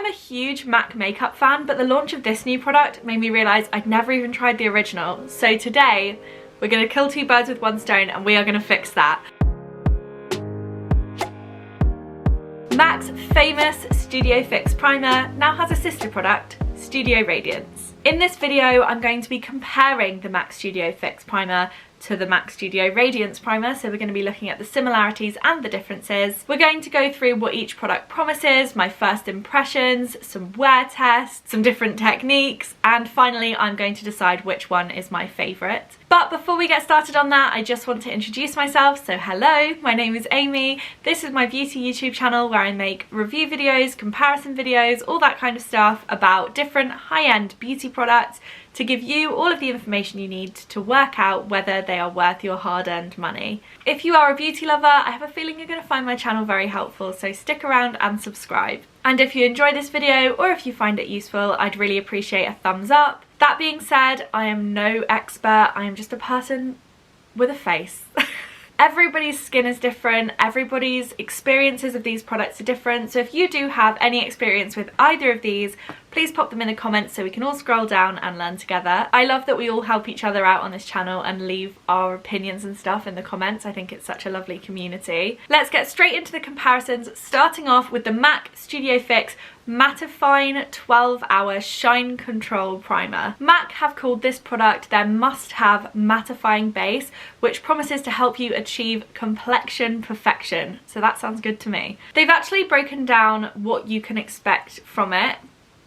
am a huge MAC makeup fan, but the launch of this new product made me realise I'd never even tried the original. So today, we're going to kill two birds with one stone and we are going to fix that. MAC's famous Studio Fix Primer now has a sister product, Studio Radiance. In this video, I'm going to be comparing the MAC Studio Fix Primer to the MAC Studio Radiance Primer, so we're going to be looking at the similarities and the differences. We're going to go through what each product promises, my first impressions, some wear tests, some different techniques, and finally I'm going to decide which one is my favourite. But before we get started on that, I just want to introduce myself. So hello, my name is Amy. This is my beauty YouTube channel where I make review videos, comparison videos, all that kind of stuff about different high-end beauty products to give you all of the information you need to work out whether they are worth your hard-earned money. If you are a beauty lover, I have a feeling you're going to find my channel very helpful, so stick around and subscribe. And if you enjoy this video or if you find it useful, I'd really appreciate a thumbs up. That being said, I am no expert, I am just a person with a face. Everybody's skin is different, everybody's experiences of these products are different, so if you do have any experience with either of these, please pop them in the comments so we can all scroll down and learn together. I love that we all help each other out on this channel and leave our opinions and stuff in the comments. I think it's such a lovely community. Let's get straight into the comparisons, starting off with the MAC Studio Fix Mattifine 12-Hour Shine Control Primer. MAC have called this product their must-have mattifying base, which promises to help you achieve complexion perfection. So that sounds good to me. They've actually broken down what you can expect from it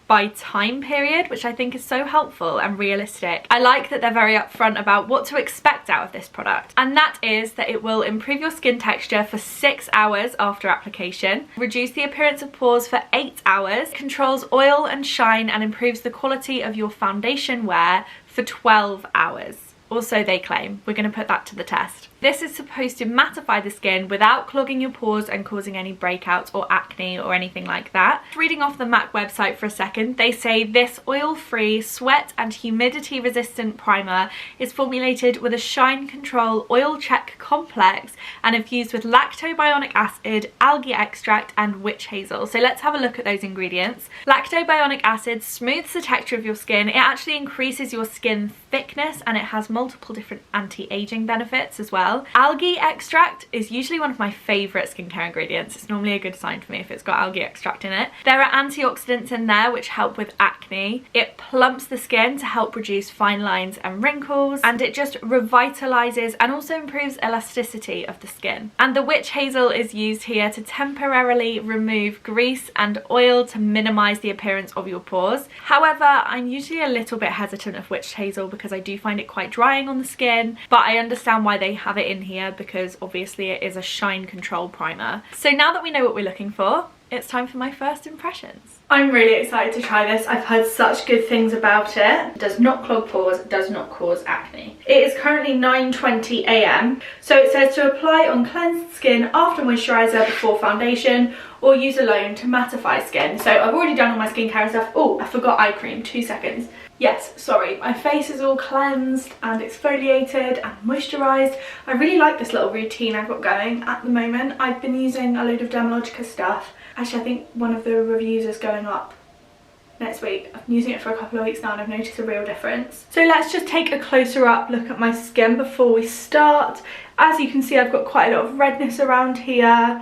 by time period, which I think is so helpful and realistic. I like that they're very upfront about what to expect out of this product, and that is that it will improve your skin texture for 6 hours after application, reduce the appearance of pores for 8 hours, controls oil and shine, and improves the quality of your foundation wear for 12 hours. Also, they claim. We're going to put that to the test. This is supposed to mattify the skin without clogging your pores and causing any breakouts or acne or anything like that. Reading off the MAC website for a second, they say this oil-free, sweat and humidity resistant primer is formulated with a shine control oil check complex and infused with lactobionic acid, algae extract and witch hazel. So let's have a look at those ingredients. Lactobionic acid smooths the texture of your skin. It actually increases your skin thickness and it has multiple different anti-aging benefits as well. Algae extract is usually one of my favourite skincare ingredients. It's normally a good sign for me if it's got algae extract in it. There are antioxidants in there which help with acne. It plumps the skin to help reduce fine lines and wrinkles, and it just revitalises and also improves elasticity of the skin. And the witch hazel is used here to temporarily remove grease and oil to minimise the appearance of your pores. However, I'm usually a little bit hesitant of witch hazel because I do find it quite drying on the skin, but I understand why they have it in here because obviously it is a shine control primer. So now that we know what we're looking for, it's time for my first impressions. I'm really excited to try this. I've heard such good things about it. It does not clog pores, does not cause acne. It is currently 9:20 AM. So it says to apply on cleansed skin after moisturiser before foundation or use alone to mattify skin. So I've already done all my skincare and stuff. Oh, I forgot eye cream, 2 seconds. Yes, sorry, my face is all cleansed and exfoliated and moisturised. I really like this little routine I've got going at the moment. I've been using a load of Dermalogica stuff. Actually, I think one of the reviews is going up next week. I've been using it for a couple of weeks now and I've noticed a real difference. So let's just take a closer up look at my skin before we start. As you can see, I've got quite a lot of redness around here.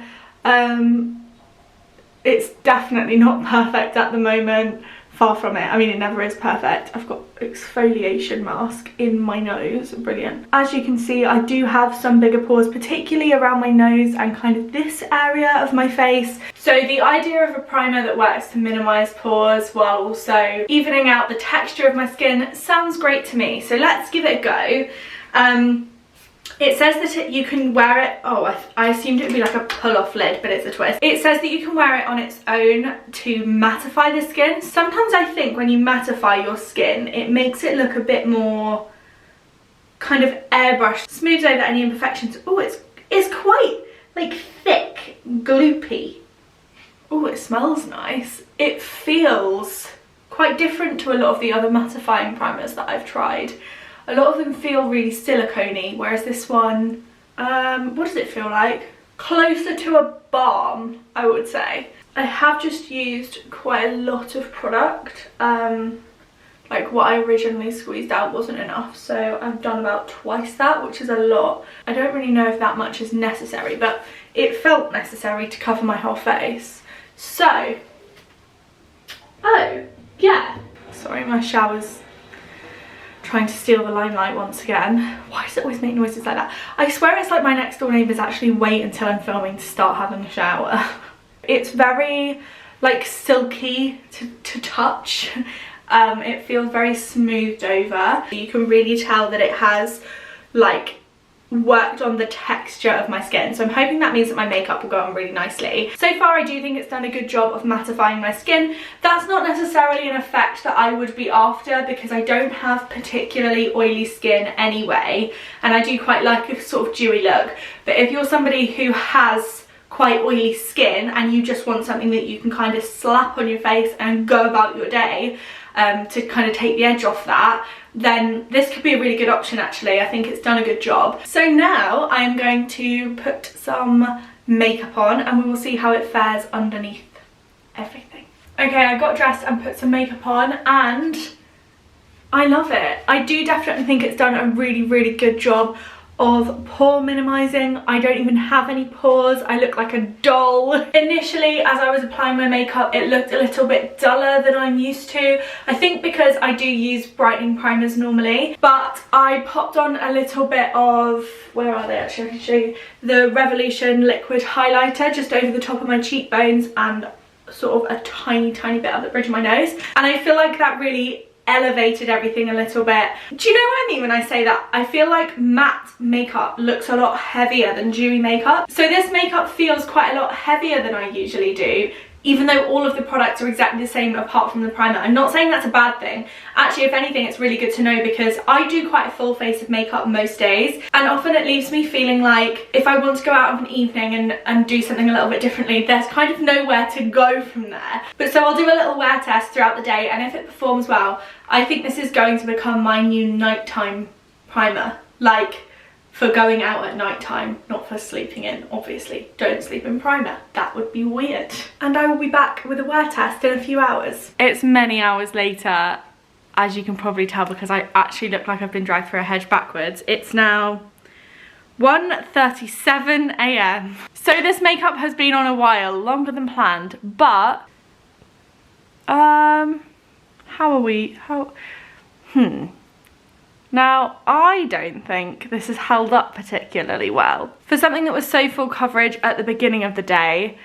It's definitely not perfect at the moment. Far from it. I mean, it never is perfect. I've got exfoliation mask in my nose. Brilliant. As you can see, I do have some bigger pores, particularly around my nose and kind of this area of my face. So the idea of a primer that works to minimise pores while also evening out the texture of my skin sounds great to me. So let's give it a go. It says that you can wear it, I assumed it would be like a pull-off lid, but it's a twist. It says that you can wear it on its own to mattify the skin. Sometimes I think when you mattify your skin, it makes it look a bit more kind of airbrushed, smooths over any imperfections. Oh, it's quite like thick, gloopy. Oh, it smells nice. It feels quite different to a lot of the other mattifying primers that I've tried. A lot of them feel really silicone-y, whereas this one, what does it feel like? Closer to a balm, I would say. I have just used quite a lot of product. Like what I originally squeezed out wasn't enough, so I've done about twice that, which is a lot. I don't really know if that much is necessary, but it felt necessary to cover my whole face. So, oh yeah, sorry, my shower's trying to steal the limelight once again. Why does it always make noises like that? I swear it's like my next door neighbours actually wait until I'm filming to start having a shower. It's very like silky to touch. It feels very smoothed over. You can really tell that it has like worked on the texture of my skin, so I'm hoping that means that my makeup will go on really nicely. So far I do think it's done a good job of mattifying my skin. That's not necessarily an effect that I would be after because I don't have particularly oily skin anyway, and I do quite like a sort of dewy look. But if you're somebody who has quite oily skin and you just want something that you can kind of slap on your face and go about your day, to kind of take the edge off that, then this could be a really good option actually. I think it's done a good job. So now I am going to put some makeup on and we will see how it fares underneath everything. Okay, I got dressed and put some makeup on and I love it. I do definitely think it's done a really, really good job of pore minimizing. I don't even have any pores. I look like a doll. Initially, as I was applying my makeup, it looked a little bit duller than I'm used to. I think because I do use brightening primers normally, but I popped on a little bit of, where are they actually? I can show you. The Revolution liquid highlighter just over the top of my cheekbones and sort of a tiny bit up the bridge of my nose. And I feel like that really elevated everything a little bit. Do you know what I mean when I say that? I feel like matte makeup looks a lot heavier than dewy makeup. So this makeup feels quite a lot heavier than I usually do, even though all of the products are exactly the same apart from the primer. I'm not saying that's a bad thing. Actually, if anything, it's really good to know because I do quite a full face of makeup most days, and often it leaves me feeling like if I want to go out of an evening and do something a little bit differently, there's kind of nowhere to go from there. But so I'll do a little wear test throughout the day, and if it performs well, I think this is going to become my new nighttime primer. Like, for going out at night time, not for sleeping in, obviously. Don't sleep in primer, that would be weird. And I will be back with a wear test in a few hours. It's many hours later, as you can probably tell, because I actually look like I've been dragged through a hedge backwards. It's now 1:37 AM. So this makeup has been on a while, longer than planned, but Now, I don't think this has held up particularly well. For something that was so full coverage at the beginning of the day,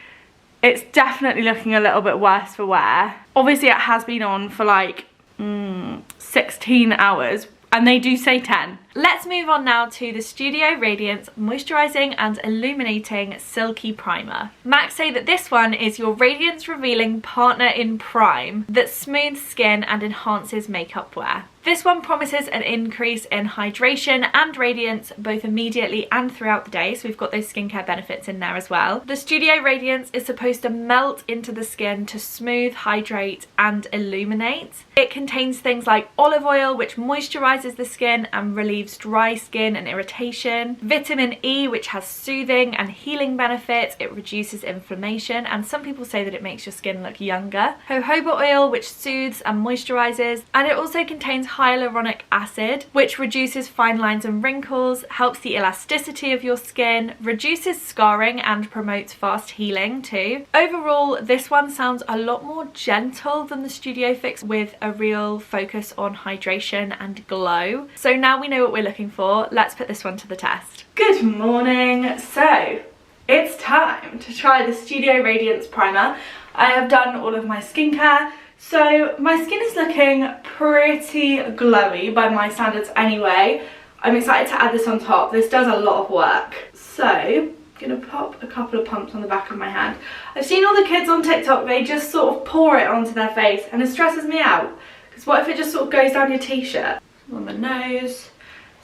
it's definitely looking a little bit worse for wear. Obviously, it has been on for like 16 hours, and they do say 10. Let's move on now to the Studio Radiance Moisturising and Illuminating Silky Primer. MAC say that this one is your radiance revealing partner in prime that smooths skin and enhances makeup wear. This one promises an increase in hydration and radiance both immediately and throughout the day, so we've got those skincare benefits in there as well. The Studio Radiance is supposed to melt into the skin to smooth, hydrate and illuminate. It contains things like olive oil, which moisturises the skin and relieves dry skin and irritation, vitamin E, which has soothing and healing benefits. It reduces inflammation, and some people say that it makes your skin look younger. Jojoba oil, which soothes and moisturizes, and it also contains hyaluronic acid, which reduces fine lines and wrinkles, helps the elasticity of your skin, reduces scarring and promotes fast healing too. Overall, this one sounds a lot more gentle than the Studio Fix, with a real focus on hydration and glow. So now we know what we're looking for. Let's put this one to the test. Good morning. So it's time to try the Studio Radiance Primer. I have done all of my skincare, so my skin is looking pretty glowy by my standards anyway. I'm excited to add this on top. This does a lot of work. So I'm gonna pop a couple of pumps on the back of my hand. I've seen all the kids on TikTok, they just sort of pour it onto their face, and it stresses me out. Because what if it just sort of goes down your t-shirt? Some on the nose,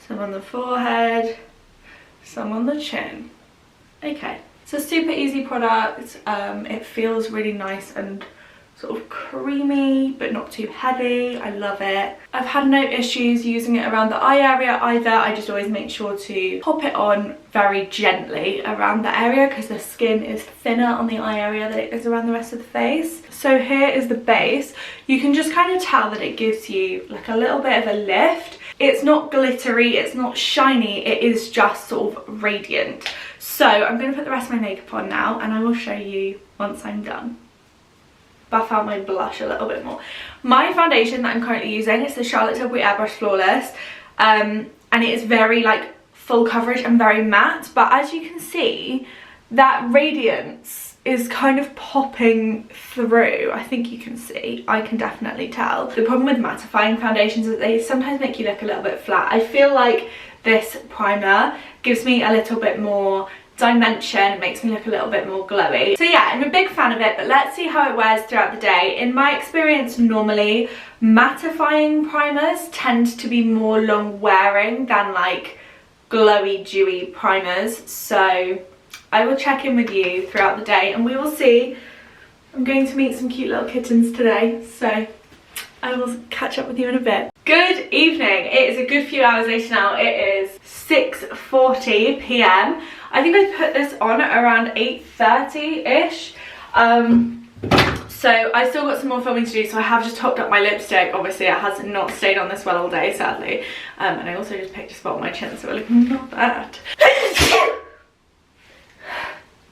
some on the forehead, some on the chin. Okay, it's a super easy product. It feels really nice and sort sort of creamy but not too heavy. I love it. I've had no issues using it around the eye area either. I just always make sure to pop it on very gently around the area because the skin is thinner on the eye area than it is around the rest of the face. So here is the base. You can just kind of tell that it gives you like a little bit of a lift. It's not glittery, it's not shiny, it is just sort of radiant. So I'm going to put the rest of my makeup on now and I will show you once I'm done. Buff out my blush a little bit more. My foundation that I'm currently using is the Charlotte Tilbury Airbrush Flawless, and it is very like full coverage and very matte, but as you can see, that radiance is kind of popping through. I think you can see, I can definitely tell. The problem with mattifying foundations is that they sometimes make you look a little bit flat. I feel like this primer gives me a little bit more dimension, it makes me look a little bit more glowy. So yeah, I'm a big fan of it, but let's see how it wears throughout the day. In my experience, normally mattifying primers tend to be more long wearing than like glowy dewy primers, so I will check in with you throughout the day and we will see. I'm going to meet some cute little kittens today, so I will catch up with you in a bit. Good evening. It is a good few hours later now. It is 6:40 p.m. I think I put this on at around 8:30-ish. So I still got some more filming to do, so I have just topped up my lipstick. Obviously it has not stayed on this well all day, sadly. And I also just picked a spot on my chin, so we're looking not bad.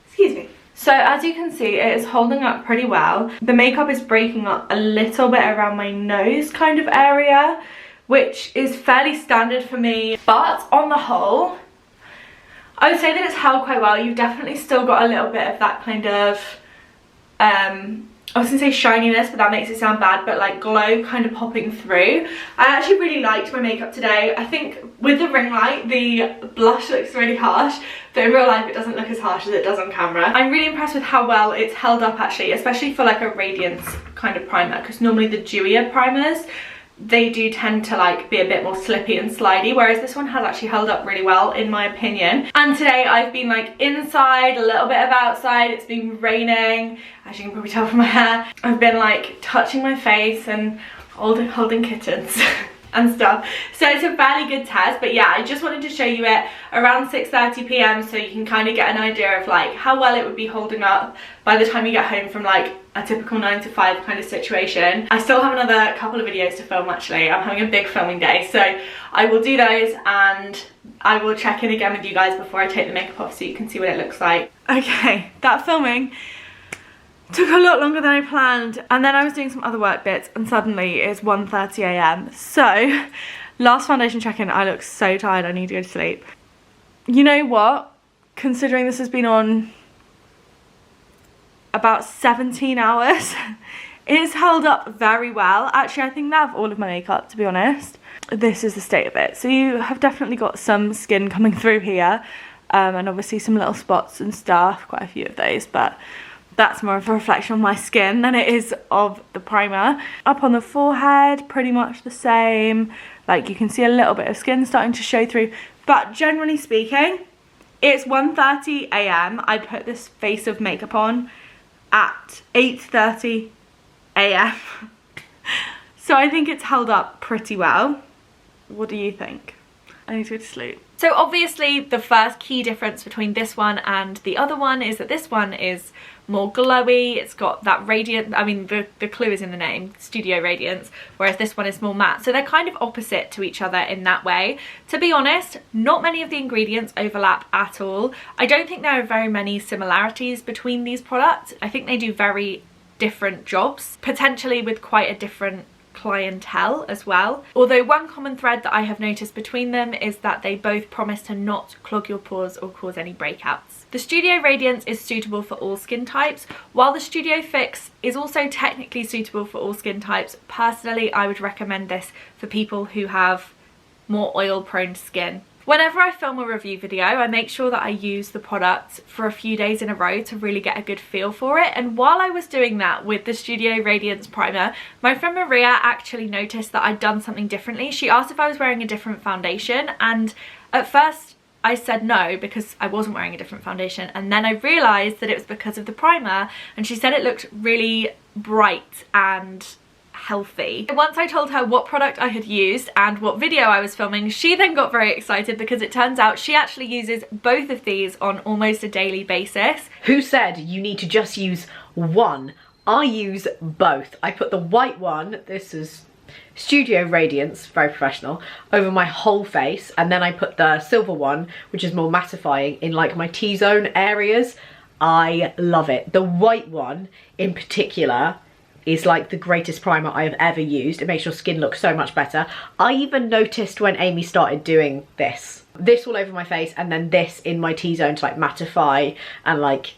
Excuse me. So as you can see, it is holding up pretty well. The makeup is breaking up a little bit around my nose kind of area, which is fairly standard for me. But on the whole, I would say that it's held quite well. You've definitely still got a little bit of that kind of, I was gonna say shininess, but that makes it sound bad, but like glow kind of popping through. I actually really liked my makeup today. I think with the ring light, the blush looks really harsh, but in real life it doesn't look as harsh as it does on camera. I'm really impressed with how well it's held up actually, especially for like a radiance kind of primer, because normally the dewier primers, they do tend to like be a bit more slippy and slidey, whereas this one has actually held up really well in my opinion. And today I've been like inside, a little bit of outside. It's been raining, as you can probably tell from my hair. I've been like touching my face and holding kittens and stuff, so it's a fairly good test. But yeah, I just wanted to show you it around 6:30 p.m. so you can kind of get an idea of like how well it would be holding up by the time you get home from like a typical 9 to 5 kind of situation. I still have another couple of videos to film actually. I'm having a big filming day, so I will do those and I will check in again with you guys before I take the makeup off so you can see what it looks like. Okay, that filming took a lot longer than I planned, and then I was doing some other work bits and suddenly it's 1:30 a.m. So last foundation check-in, I look so tired, I need to go to sleep. You know what, considering this has been on about 17 hours, it's held up very well. Actually, I think that of all of my makeup, to be honest, this is the state of it. So you have definitely got some skin coming through here, and obviously some little spots and stuff, quite a few of those, but that's more of a reflection on my skin than it is of the primer. Up on the forehead, pretty much the same. Like you can see a little bit of skin starting to show through, but generally speaking, it's 1:30 a.m. I put this face of makeup on at 8:30 a.m. So I think it's held up pretty well. What do you think? I need to go to sleep. So obviously the first key difference between this one and the other one is that this one is more glowy. It's got that radiant, I mean the clue is in the name, Studio Radiance, whereas this one is more matte. So they're kind of opposite to each other in that way. To be honest, not many of the ingredients overlap at all. I don't think there are very many similarities between these products. I think they do very different jobs, potentially with quite a different clientele as well. Although one common thread that I have noticed between them is that they both promise to not clog your pores or cause any breakouts. The Studio Radiance is suitable for all skin types, while the Studio Fix is also technically suitable for all skin types. Personally, I would recommend this for people who have more oil prone skin. Whenever I film a review video, I make sure that I use the product for a few days in a row to really get a good feel for it. And while I was doing that with the Studio Radiance primer, my friend Maria actually noticed that I'd done something differently. She asked if I was wearing a different foundation, and at first I said no because I wasn't wearing a different foundation, and then I realised that it was because of the primer, and she said it looked really bright and healthy. Once I told her what product I had used and what video I was filming, she then got very excited because it turns out she actually uses both of these on almost a daily basis. Who said you need to just use one? I use both. I put the white one, this is Studio Radiance, very professional, over my whole face, and then I put the silver one, which is more mattifying, in like my T-zone areas. I love it. The white one in particular is like the greatest primer I have ever used. It makes your skin look so much better. I even noticed when Amy started doing this all over my face, and then this in my T-zone to like mattify and like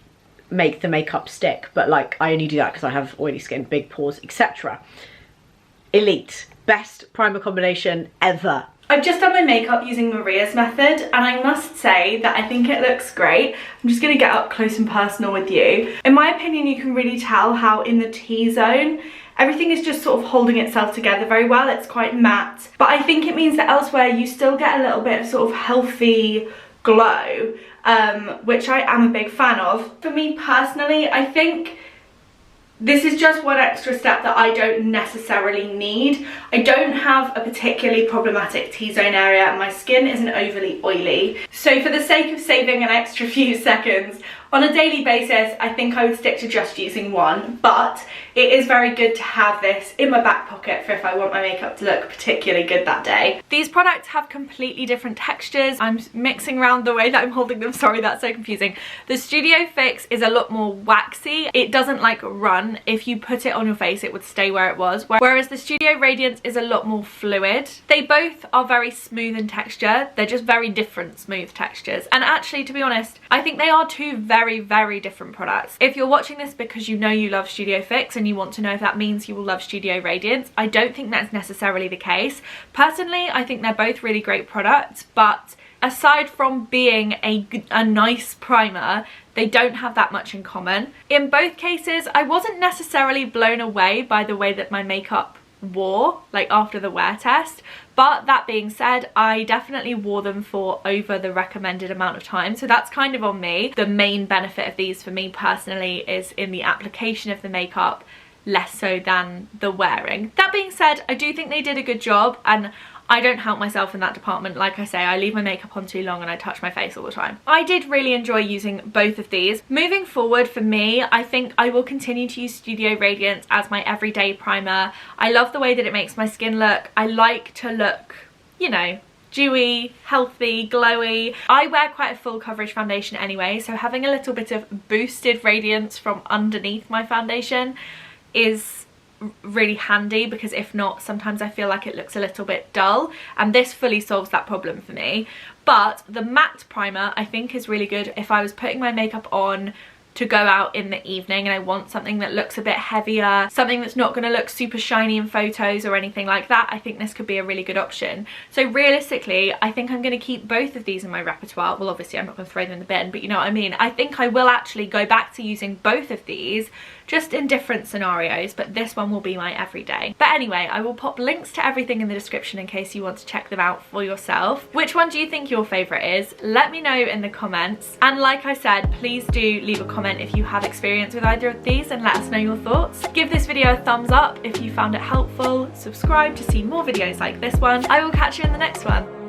make the makeup stick, but like I only do that because I have oily skin, big pores, etc. Elite. Best primer combination ever. I've just done my makeup using Maria's method, and I must say that I think it looks great. I'm just going to get up close and personal with you. In my opinion, you can really tell how in the T-zone, everything is just sort of holding itself together very well. It's quite matte, but I think it means that elsewhere you still get a little bit of sort of healthy glow, which I am a big fan of. For me personally, I think this is just one extra step that I don't necessarily need. I don't have a particularly problematic T-zone area, and my skin isn't overly oily. So for the sake of saving an extra few seconds, on a daily basis, I think I would stick to just using one, but it is very good to have this in my back pocket for if I want my makeup to look particularly good that day. These products have completely different textures. I'm mixing around the way that I'm holding them, sorry, that's so confusing. The Studio Fix is a lot more waxy. It doesn't like run. If you put it on your face, it would stay where it was, whereas the Studio Radiance is a lot more fluid. They both are very smooth in texture. They're just very different smooth textures. And actually, to be honest, I think they are two very different products. If you're watching this because you know you love Studio Fix and you want to know if that means you will love Studio Radiance, I don't think that's necessarily the case. Personally, I think they're both really great products, but aside from being a nice primer, they don't have that much in common. In both cases, I wasn't necessarily blown away by the way that my makeup wore, like after the wear test, but that being said, I definitely wore them for over the recommended amount of time, so that's kind of on me. The main benefit of these for me personally is in the application of the makeup, less so than the wearing. That being said, I do think they did a good job, and I don't help myself in that department. Like I say, I leave my makeup on too long and I touch my face all the time. I did really enjoy using both of these. Moving forward for me, I think I will continue to use Studio Radiance as my everyday primer. I love the way that it makes my skin look. I like to look, you know, dewy, healthy, glowy. I wear quite a full coverage foundation anyway, so having a little bit of boosted radiance from underneath my foundation is really handy, because if not, sometimes I feel like it looks a little bit dull, and this fully solves that problem for me. But the matte primer I think is really good if I was putting my makeup on to go out in the evening and I want something that looks a bit heavier, something that's not going to look super shiny in photos or anything like that. I think this could be a really good option. So realistically, I think I'm going to keep both of these in my repertoire. Well, obviously I'm not going to throw them in the bin, but you know what I mean. I think I will actually go back to using both of these, just in different scenarios, but this one will be my everyday. But anyway, I will pop links to everything in the description in case you want to check them out for yourself. Which one do you think your favourite is? Let me know in the comments. And like I said, please do leave a comment if you have experience with either of these and let us know your thoughts. Give this video a thumbs up if you found it helpful. Subscribe to see more videos like this one. I will catch you in the next one.